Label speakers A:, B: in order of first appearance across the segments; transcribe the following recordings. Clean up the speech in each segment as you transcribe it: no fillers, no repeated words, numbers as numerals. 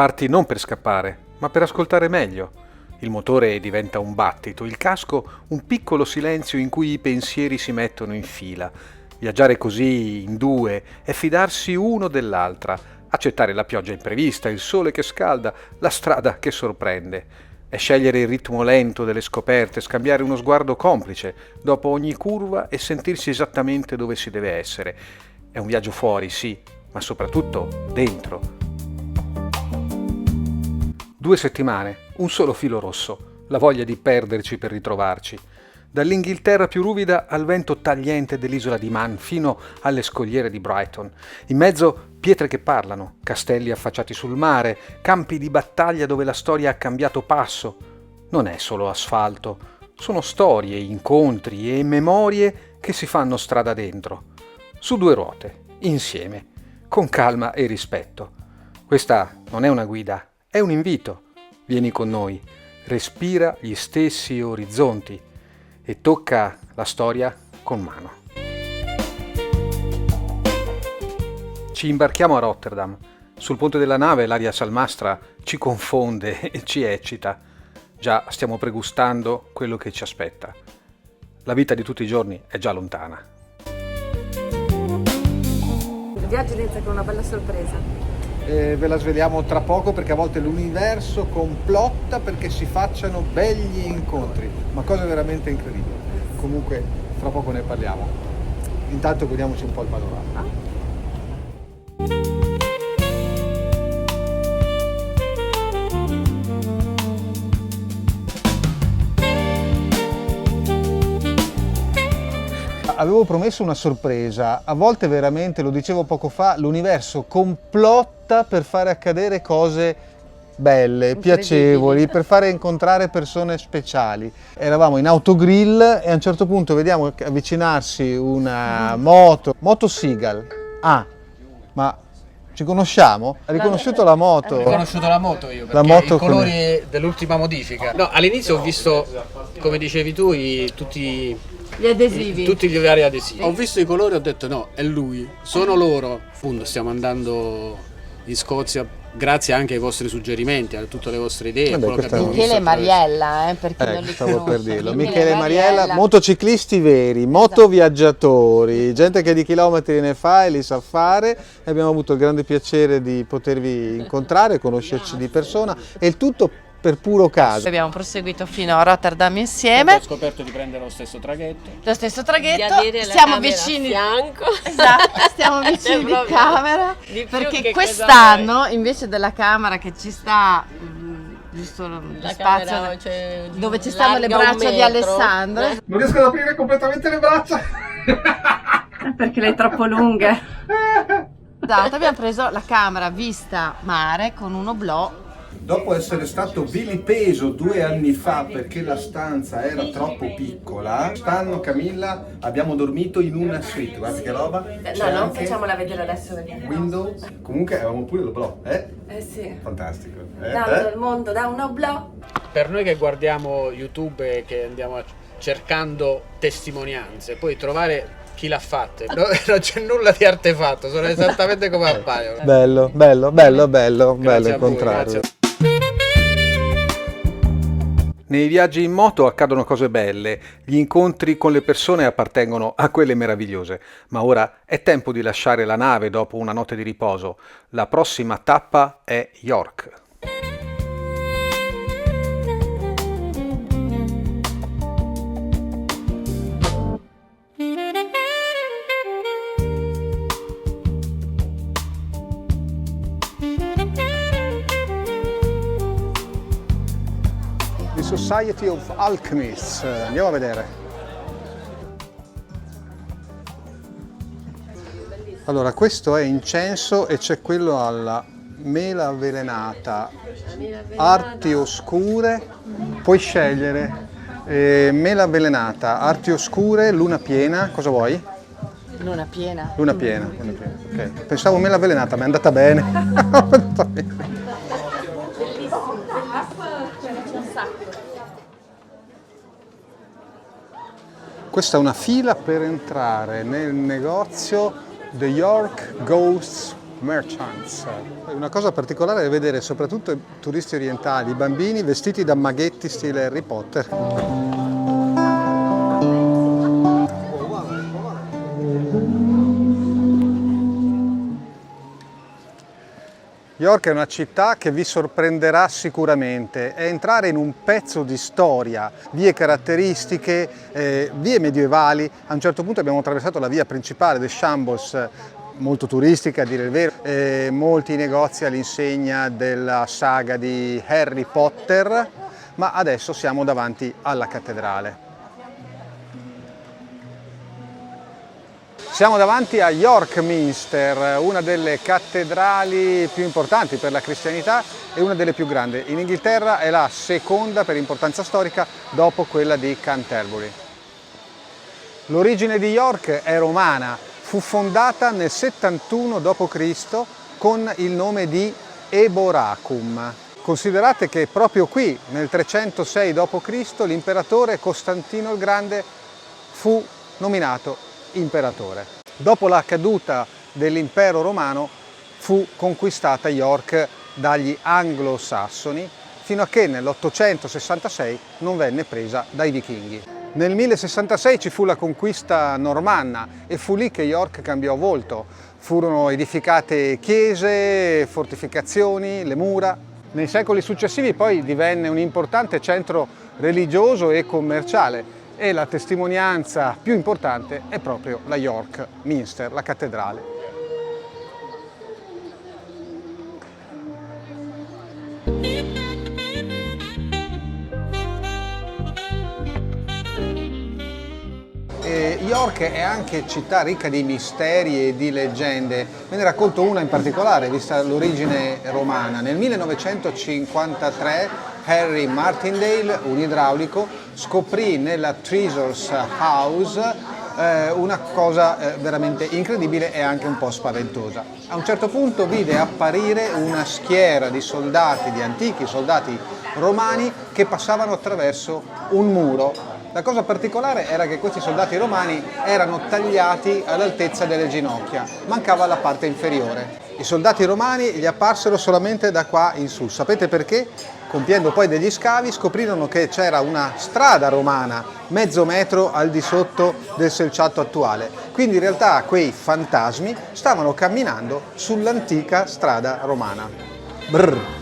A: Parti non per scappare, ma per ascoltare meglio. Il motore diventa un battito, il casco un piccolo silenzio in cui i pensieri si mettono in fila. Viaggiare così in due è fidarsi uno dell'altra, accettare la pioggia imprevista, il sole che scalda, la strada che sorprende. È scegliere il ritmo lento delle scoperte, scambiare uno sguardo complice dopo ogni curva e sentirsi esattamente dove si deve essere. È un viaggio fuori, sì, ma soprattutto dentro. 2 settimane, un solo filo rosso, la voglia di perderci per ritrovarci. Dall'Inghilterra più ruvida al vento tagliente dell'isola di Man fino alle scogliere di Brighton. In mezzo pietre che parlano, castelli affacciati sul mare, campi di battaglia dove la storia ha cambiato passo. Non è solo asfalto, sono storie, incontri e memorie che si fanno strada dentro. Su 2 ruote, insieme, con calma e rispetto. Questa non è una guida, è un invito. Vieni con noi, respira gli stessi orizzonti e tocca la storia con mano. Ci imbarchiamo a Rotterdam. Sul ponte della nave l'aria salmastra ci confonde e ci eccita. Già stiamo pregustando quello che ci aspetta. La vita di tutti i giorni è già lontana.
B: Il viaggio inizia con una bella sorpresa.
C: Ve la sveliamo tra poco perché a volte l'universo complotta perché si facciano begli incontri, ma cose veramente incredibili. Comunque fra poco ne parliamo. Intanto godiamoci un po' il panorama. Avevo promesso una sorpresa, a volte veramente, lo dicevo poco fa, l'universo complotta per fare accadere cose belle, piacevoli, per fare incontrare persone speciali. Eravamo in autogrill e a un certo punto vediamo avvicinarsi una moto Seagull. Ah, ma ci conosciamo? Ha riconosciuto la moto?
D: Ho riconosciuto la moto io, perché
C: La moto
D: i colori dell'ultima modifica. No, all'inizio ho visto, come dicevi tu, tutti
B: Gli adesivi.
D: tutti gli vari adesivi. Ho visto i colori e ho detto no, è lui, sono loro. Appunto stiamo andando in Scozia grazie anche ai vostri suggerimenti, a tutte le vostre idee.
C: Vabbè,
D: quello che
C: questa
D: abbiamo
B: Michele e
D: visto
B: Mariella, per chi non li
C: Stavo per
B: conosce.
C: dirlo. Michele e Mariella, motociclisti veri, motoviaggiatori, gente che di chilometri ne fa e li sa fare. E abbiamo avuto il grande piacere di potervi incontrare, conoscerci di persona e il tutto per puro caso.
B: Abbiamo proseguito fino a Rotterdam
D: Ho
B: insieme.
D: scoperto di prendere lo stesso traghetto.
B: Lo stesso traghetto,
E: Di avere la
B: siamo
E: camera
B: vicini.
E: a fianco.
B: Esatto, stiamo vicini di
E: proprio
B: camera.
E: di più
B: Perché
E: che
B: quest'anno, invece della camera che ci sta giusto lo
E: La
B: spazio
E: camera, cioè,
B: dove ci stanno le
E: larga un
B: braccia di
E: metro.
B: Alessandro.
C: Non riesco ad aprire completamente le braccia.
B: Perché lei è troppo lunghe. Esatto, abbiamo preso la camera vista mare con un oblò.
C: Dopo essere stato vilipeso 2 anni fa perché la stanza era troppo piccola, quest'anno Camilla abbiamo dormito in una suite, guarda che roba. C'è
B: non
C: anche
B: facciamola vedere adesso perché
C: window, comunque avevamo pure l'oblò,
B: sì.
C: Fantastico.
B: Dando il mondo da un oblò.
D: Per noi che guardiamo YouTube e che andiamo cercando testimonianze, poi trovare chi l'ha fatta, non c'è nulla di artefatto, sono esattamente come appaiono.
C: Bello
D: Grazie a voi,
C: incontrarlo.
D: grazie.
A: Nei viaggi in moto accadono cose belle, gli incontri con le persone appartengono a quelle meravigliose, ma ora è tempo di lasciare la nave dopo una notte di riposo. La prossima tappa è York.
C: The Society of Alchemists, andiamo a vedere. Allora, questo è incenso e c'è quello alla mela avvelenata, arti oscure, puoi scegliere mela avvelenata, arti oscure, luna piena, cosa vuoi?
B: Luna piena.
C: Luna piena, ok. Pensavo mela avvelenata, ma è andata bene. È andata bene. Questa è una fila per entrare nel negozio The York Ghosts Merchants. Una cosa particolare è vedere soprattutto i turisti orientali, i bambini vestiti da maghetti stile Harry Potter. York è una città che vi sorprenderà sicuramente, è entrare in un pezzo di storia, vie caratteristiche, vie medievali. A un certo punto abbiamo attraversato la via principale del Shambles, molto turistica a dire il vero, molti negozi all'insegna della saga di Harry Potter, ma adesso siamo davanti alla cattedrale. Siamo davanti a York Minster, una delle cattedrali più importanti per la cristianità e una delle più grandi. In Inghilterra è la seconda per importanza storica dopo quella di Canterbury. L'origine di York è romana, fu fondata nel 71 d.C. con il nome di Eboracum. Considerate che proprio qui, nel 306 d.C., l'imperatore Costantino il Grande fu nominato imperatore. Dopo la caduta dell'impero romano fu conquistata York dagli anglosassoni fino a che nell'866 non venne presa dai vichinghi. Nel 1066 ci fu la conquista normanna e fu lì che York cambiò volto. Furono edificate chiese, fortificazioni, le mura. Nei secoli successivi poi divenne un importante centro religioso e commerciale. E la testimonianza più importante è proprio la York Minster, la cattedrale. York è anche città ricca di misteri e di leggende. Ve ne racconto una in particolare, vista l'origine romana. Nel 1953 Harry Martindale, un idraulico, scoprì nella Treasures House una cosa veramente incredibile e anche un po' spaventosa. A un certo punto vide apparire una schiera di soldati, di antichi soldati romani che passavano attraverso un muro. La cosa particolare era che questi soldati romani erano tagliati all'altezza delle ginocchia, mancava la parte inferiore. I soldati romani gli apparsero solamente da qua in su. Sapete perché? Compiendo poi degli scavi scoprirono che c'era una strada romana mezzo metro al di sotto del selciato attuale. Quindi in realtà quei fantasmi stavano camminando sull'antica strada romana. Brrr.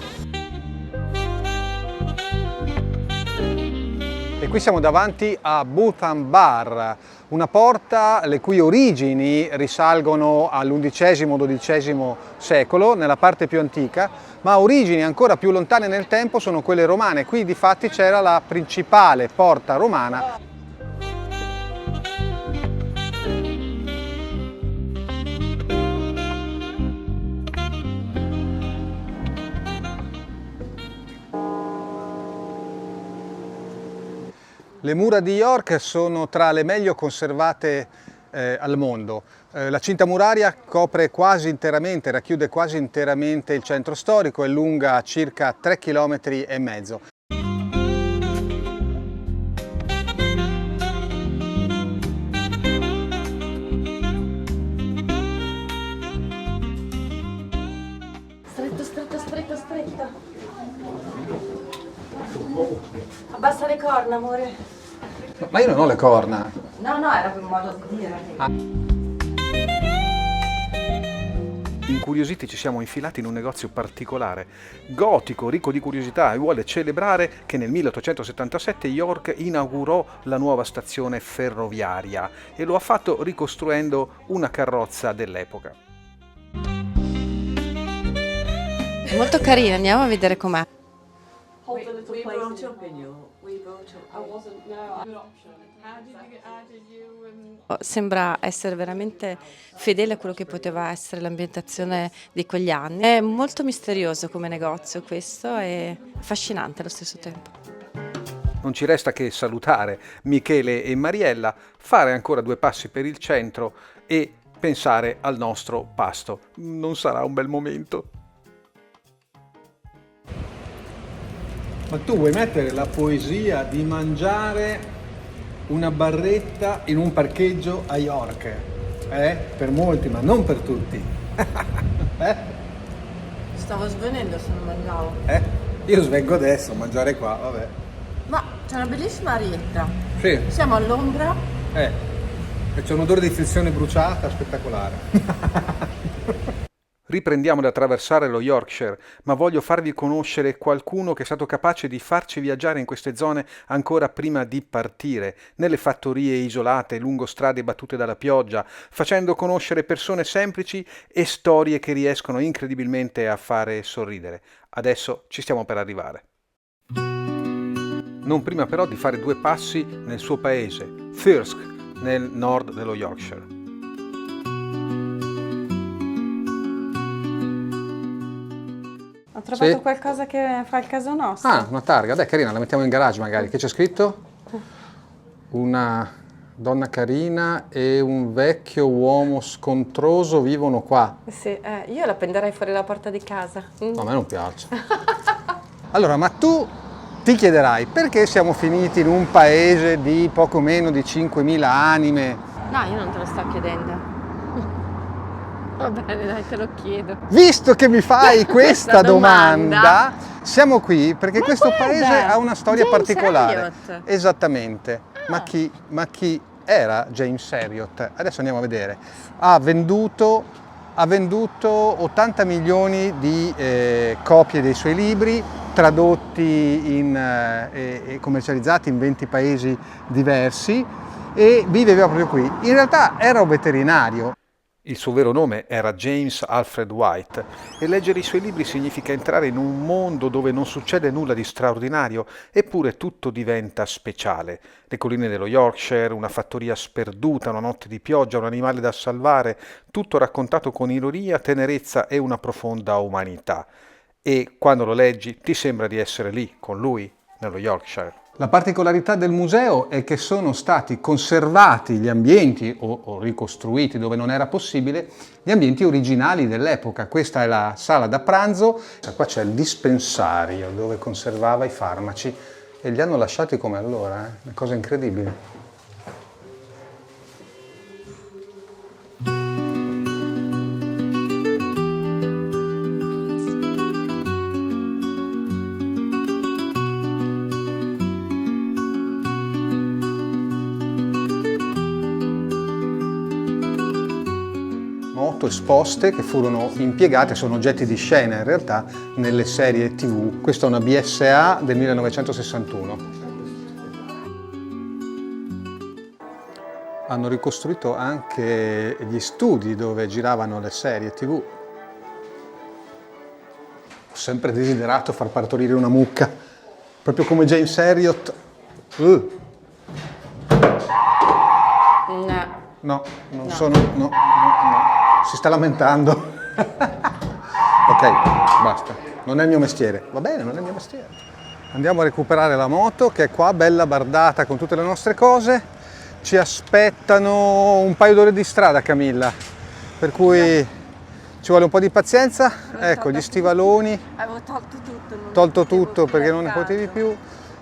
C: E qui siamo davanti a Bootham Bar, una porta le cui origini risalgono all'XI-XII secolo, nella parte più antica, ma origini ancora più lontane nel tempo sono quelle romane. Qui difatti c'era la principale porta romana. Le mura di York sono tra le meglio conservate al mondo. La cinta muraria copre quasi interamente, racchiude quasi interamente il centro storico, è lunga circa 3,5 km.
B: Stretto, stretto, stretto, stretto. Abbassa le corna, amore.
C: Ma io non ho le corna.
B: No, no, era per un modo di dire.
A: Incuriositi ci siamo infilati in un negozio particolare, gotico, ricco di curiosità, e vuole celebrare che nel 1877 York inaugurò la nuova stazione ferroviaria e lo ha fatto ricostruendo una carrozza dell'epoca.
B: È molto carina, andiamo a vedere com'è. Sembra essere veramente fedele a quello che poteva essere l'ambientazione di quegli anni. È molto misterioso come negozio questo e affascinante allo stesso tempo.
A: Non ci resta che salutare Michele e Mariella, fare ancora 2 passi per il centro e pensare al nostro pasto. Non sarà un bel momento.
C: Ma tu vuoi mettere la poesia di mangiare una barretta in un parcheggio a York? Per molti, ma non per tutti.
B: Stavo svenendo se non mangiavo.
C: Io svengo adesso a mangiare qua, vabbè.
B: Ma c'è una bellissima arietta.
C: Sì,
B: Siamo all'ombra.
C: e c'è un odore di frizione bruciata spettacolare.
A: Riprendiamo ad attraversare lo Yorkshire, ma voglio farvi conoscere qualcuno che è stato capace di farci viaggiare in queste zone ancora prima di partire, nelle fattorie isolate, lungo strade battute dalla pioggia, facendo conoscere persone semplici e storie che riescono incredibilmente a fare sorridere. Adesso ci stiamo per arrivare. Non prima però di fare 2 passi nel suo paese, Thirsk, nel nord dello Yorkshire.
B: Ho trovato
A: Sì?
B: qualcosa che fa il caso nostro.
A: Ah, una targa, dai, carina, la mettiamo in garage magari. Che c'è scritto? Una donna carina e un vecchio uomo scontroso vivono qua.
B: Sì, io la appenderei fuori la porta di casa.
A: No, a me non piace.
C: Allora, ma tu ti chiederai perché siamo finiti in un paese di poco meno di 5.000 anime?
B: No, io non te lo sto chiedendo. Va bene, dai, te lo chiedo.
C: Visto che mi fai questa domanda, siamo qui perché
B: Ma
C: questo
B: guarda,
C: paese ha una storia
B: James
C: particolare.
B: Elliot.
C: Esattamente. Ma chi era James Elliot? Adesso andiamo a vedere. Ha venduto 80 milioni di copie dei suoi libri, tradotti e commercializzati in 20 paesi diversi, e viveva proprio qui. In realtà era un veterinario.
A: Il suo vero nome era James Alfred White e leggere i suoi libri significa entrare in un mondo dove non succede nulla di straordinario, eppure tutto diventa speciale. Le colline dello Yorkshire, una fattoria sperduta, una notte di pioggia, un animale da salvare, tutto raccontato con ironia, tenerezza e una profonda umanità. E quando lo leggi ti sembra di essere lì, con lui, nello Yorkshire.
C: La particolarità del museo è che sono stati conservati gli ambienti, o ricostruiti dove non era possibile, gli ambienti originali dell'epoca. Questa è la sala da pranzo, qua c'è il dispensario dove conservava i farmaci e li hanno lasciati come allora, una cosa incredibile. Moto esposte che furono impiegate, sono oggetti di scena in realtà, nelle serie TV. Questa è una BSA del 1961. Hanno ricostruito anche gli studi dove giravano le serie TV. Ho sempre desiderato far partorire una mucca, proprio come James Elliot. No, non sono. No. Si sta lamentando. Ok, basta. Non è il mio mestiere. Va bene, non è il mio mestiere. Andiamo a recuperare la moto che è qua, bella bardata con tutte le nostre cose. Ci aspettano un paio d'ore di strada, Camilla. Per cui ci vuole un po' di pazienza. Ecco, gli stivaloni.
B: Avevo tolto tutto.
C: Tolto tutto perché non ne potevi più.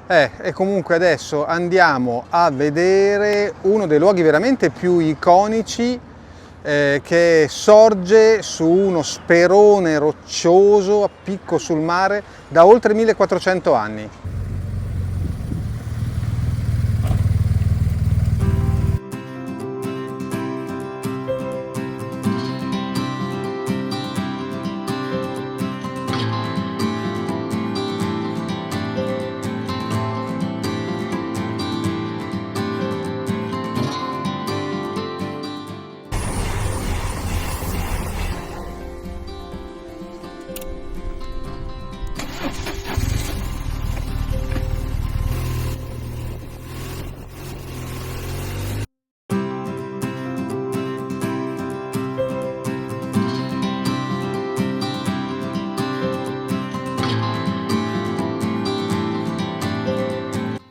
C: E comunque adesso andiamo a vedere uno dei luoghi veramente più iconici che sorge su uno sperone roccioso a picco sul mare da oltre 1400 anni.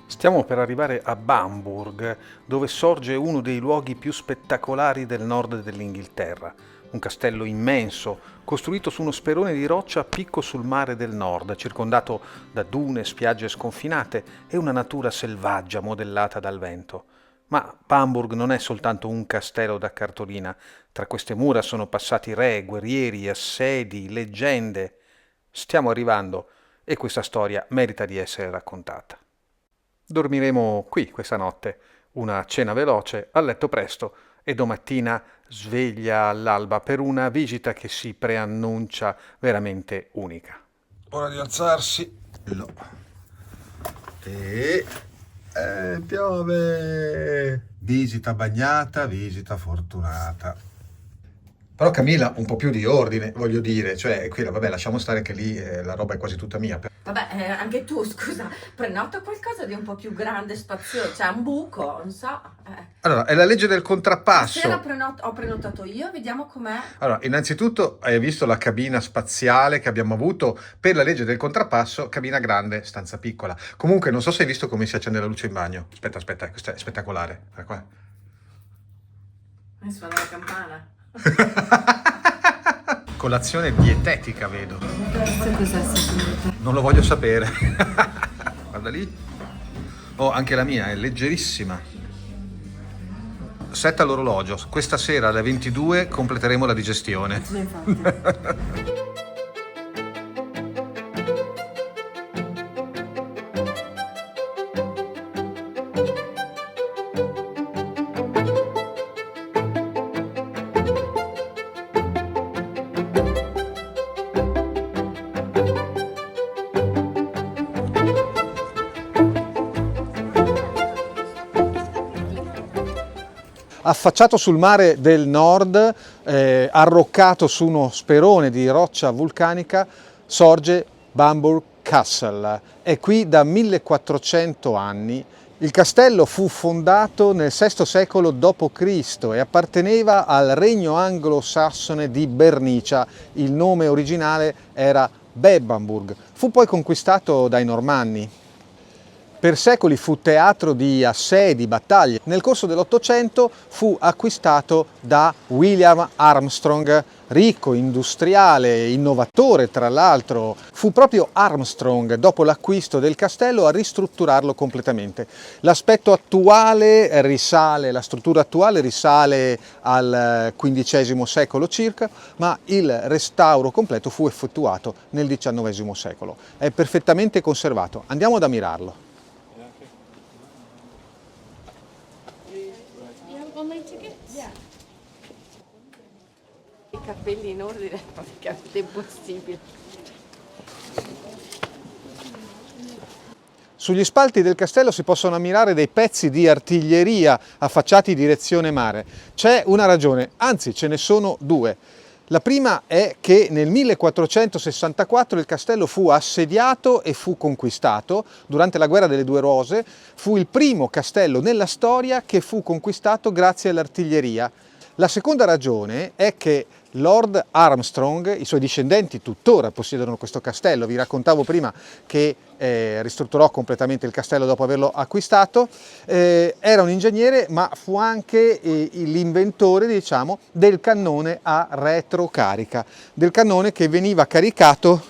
A: Stiamo per arrivare a Bamburgh, dove sorge uno dei luoghi più spettacolari del nord dell'Inghilterra. Un castello immenso, costruito su uno sperone di roccia a picco sul mare del nord, circondato da dune, spiagge sconfinate e una natura selvaggia modellata dal vento. Ma Bamburgh non è soltanto un castello da cartolina. Tra queste mura sono passati re, guerrieri, assedi, leggende. Stiamo arrivando e questa storia merita di essere raccontata. Dormiremo qui questa notte, una cena veloce, a letto presto e domattina sveglia all'alba per una visita che si preannuncia veramente unica. Ora di alzarsi. E piove. Visita bagnata, visita fortunata. Però Camilla, un po' più di ordine, voglio dire, cioè, qui, vabbè, lasciamo stare che lì la roba è quasi tutta mia.
E: Vabbè, anche tu, scusa, prenota qualcosa di un po' più grande, spazioso, c'è un buco, non so.
A: Allora, è la legge del contrappasso.
E: Stasera ho prenotato io, vediamo com'è.
A: Allora, innanzitutto hai visto la cabina spaziale che abbiamo avuto per la legge del contrappasso, cabina grande, stanza piccola. Comunque, non so se hai visto come si accende la luce in bagno. Aspetta, questa è spettacolare. Guarda qua.
E: Suona la campana.
A: Colazione dietetica, vedo.
E: Questo cos'è secondo?
A: Non lo voglio sapere. Guarda lì. Oh, anche la mia è leggerissima. Setta l'orologio. Questa sera alle 22 completeremo la digestione.
E: Sì, infatti.
C: Affacciato sul mare del nord, arroccato su uno sperone di roccia vulcanica, sorge Bamburgh Castle. È qui da 1400 anni. Il castello fu fondato nel VI secolo d.C. e apparteneva al regno anglosassone di Bernicia. Il nome originale era Bebbanburg. Fu poi conquistato dai Normanni. Per secoli fu teatro di assedi, battaglie. Nel corso dell'Ottocento fu acquistato da William Armstrong, ricco, industriale, innovatore tra l'altro. Fu proprio Armstrong, dopo l'acquisto del castello, a ristrutturarlo completamente. La struttura attuale risale al XV secolo circa, ma il restauro completo fu effettuato nel XIX secolo. È perfettamente conservato. Andiamo ad ammirarlo.
B: I capelli in ordine, praticamente impossibile.
C: Sugli spalti del castello si possono ammirare dei pezzi di artiglieria affacciati in direzione mare. C'è una ragione, anzi ce ne sono due. La prima è che nel 1464 il castello fu assediato e fu conquistato. Durante la guerra delle Due Rose fu il primo castello nella storia che fu conquistato grazie all'artiglieria. La seconda ragione è che Lord Armstrong, i suoi discendenti tuttora possiedono questo castello. Vi raccontavo prima che ristrutturò completamente il castello dopo averlo acquistato. Era un ingegnere, ma fu anche l'inventore, diciamo, del cannone a retrocarica, del cannone che veniva caricato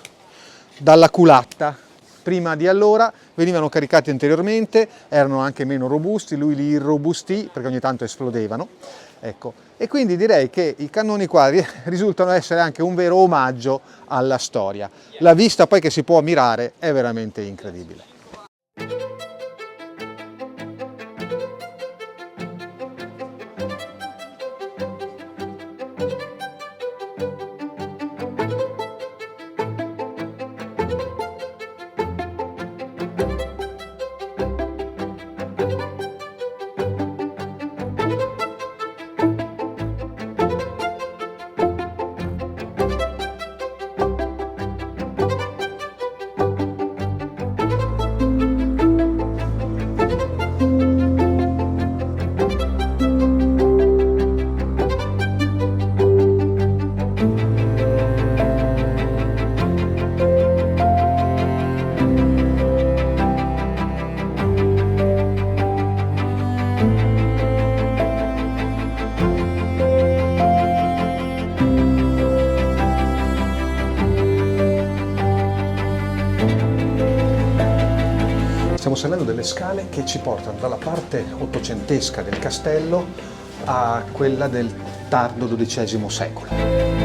C: dalla culatta. Prima di allora venivano caricati anteriormente, erano anche meno robusti, lui li irrobustì perché ogni tanto esplodevano. Ecco. E quindi direi che i cannoni qua risultano essere anche un vero omaggio alla storia. La vista poi che si può ammirare è veramente incredibile.
A: Stiamo salendo delle scale che ci portano dalla parte ottocentesca del castello a quella del tardo XII secolo.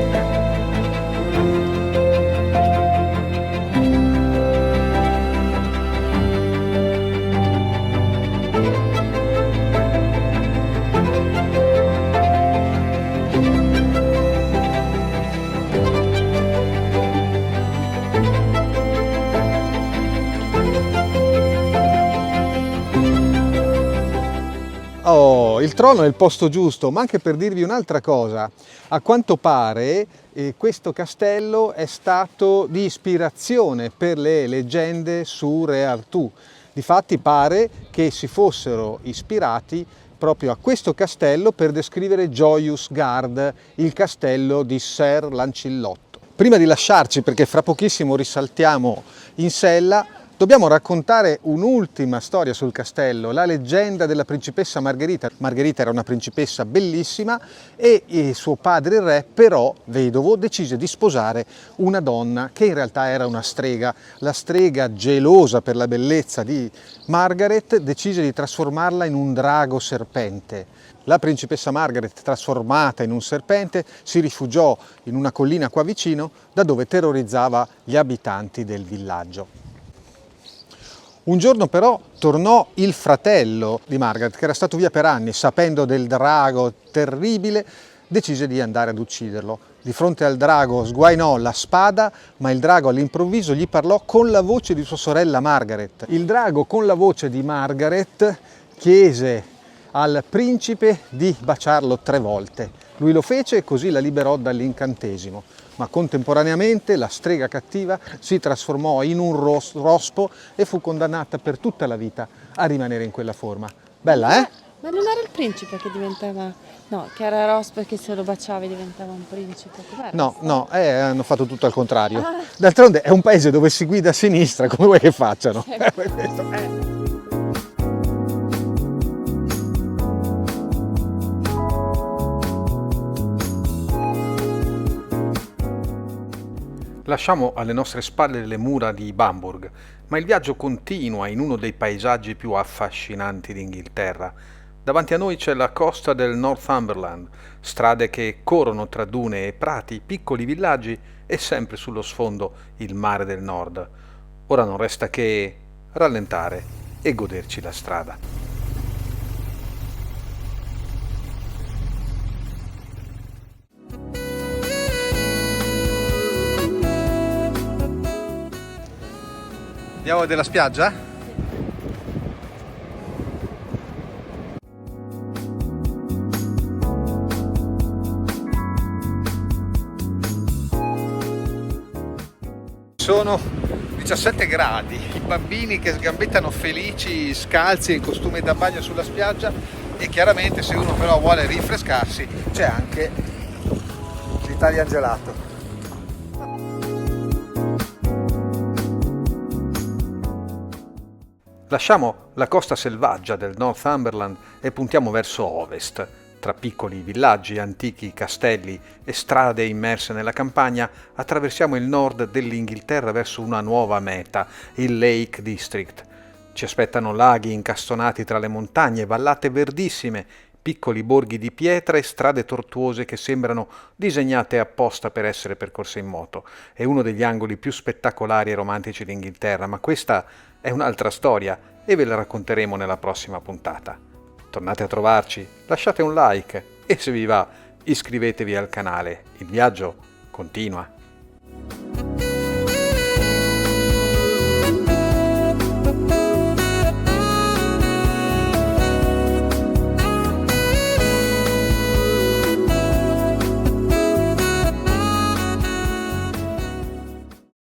C: Oh, il trono è il posto giusto, ma anche per dirvi un'altra cosa. A quanto pare questo castello è stato di ispirazione per le leggende su Re Artù. Difatti pare che si fossero ispirati proprio a questo castello per descrivere Joyous Gard, il castello di Ser Lancillotto. Prima di lasciarci, perché fra pochissimo risaltiamo in sella, dobbiamo raccontare un'ultima storia sul castello, la leggenda della principessa Margherita. Margherita era una principessa bellissima e suo padre il re, però vedovo, decise di sposare una donna che in realtà era una strega. La strega, gelosa per la bellezza di Margaret, decise di trasformarla in un drago serpente. La principessa Margaret, trasformata in un serpente, si rifugiò in una collina qua vicino, da dove terrorizzava gli abitanti del villaggio. Un giorno però tornò il fratello di Margaret, che era stato via per anni, sapendo del drago terribile, decise di andare ad ucciderlo. Di fronte al drago sguainò la spada, ma il drago all'improvviso gli parlò con la voce di sua sorella Margaret. Il drago, con la voce di Margaret, chiese al principe di baciarlo 3 volte. Lui lo fece e così la liberò dall'incantesimo. Ma contemporaneamente la strega cattiva si trasformò in un rospo e fu condannata per tutta la vita a rimanere in quella forma. Bella, eh?
B: Ma non era il principe che diventava... No, che era rospo e che se lo baciavi diventava un principe. Com'era?
C: No, hanno fatto tutto al contrario. D'altronde è un paese dove si guida a sinistra, come vuoi che facciano? Questo.
A: Lasciamo alle nostre spalle le mura di Bamburgh, ma il viaggio continua in uno dei paesaggi più affascinanti d'Inghilterra. Davanti a noi c'è la costa del Northumberland, strade che corrono tra dune e prati, piccoli villaggi e sempre sullo sfondo il mare del nord. Ora non resta che rallentare e goderci la strada.
C: Andiamo della spiaggia? Sono 17 gradi, i bambini che sgambettano felici, scalzi e in costume da bagno sulla spiaggia e chiaramente se uno però vuole rinfrescarsi c'è anche l'Italian Gelato.
A: Lasciamo la costa selvaggia del Northumberland e puntiamo verso ovest. Tra piccoli villaggi, antichi castelli e strade immerse nella campagna, attraversiamo il nord dell'Inghilterra verso una nuova meta, il Lake District. Ci aspettano laghi incastonati tra le montagne, vallate verdissime, piccoli borghi di pietra e strade tortuose che sembrano disegnate apposta per essere percorse in moto. È uno degli angoli più spettacolari e romantici d'Inghilterra, ma questa è un'altra storia e ve la racconteremo nella prossima puntata. Tornate a trovarci, lasciate un like e se vi va iscrivetevi al canale. Il viaggio continua.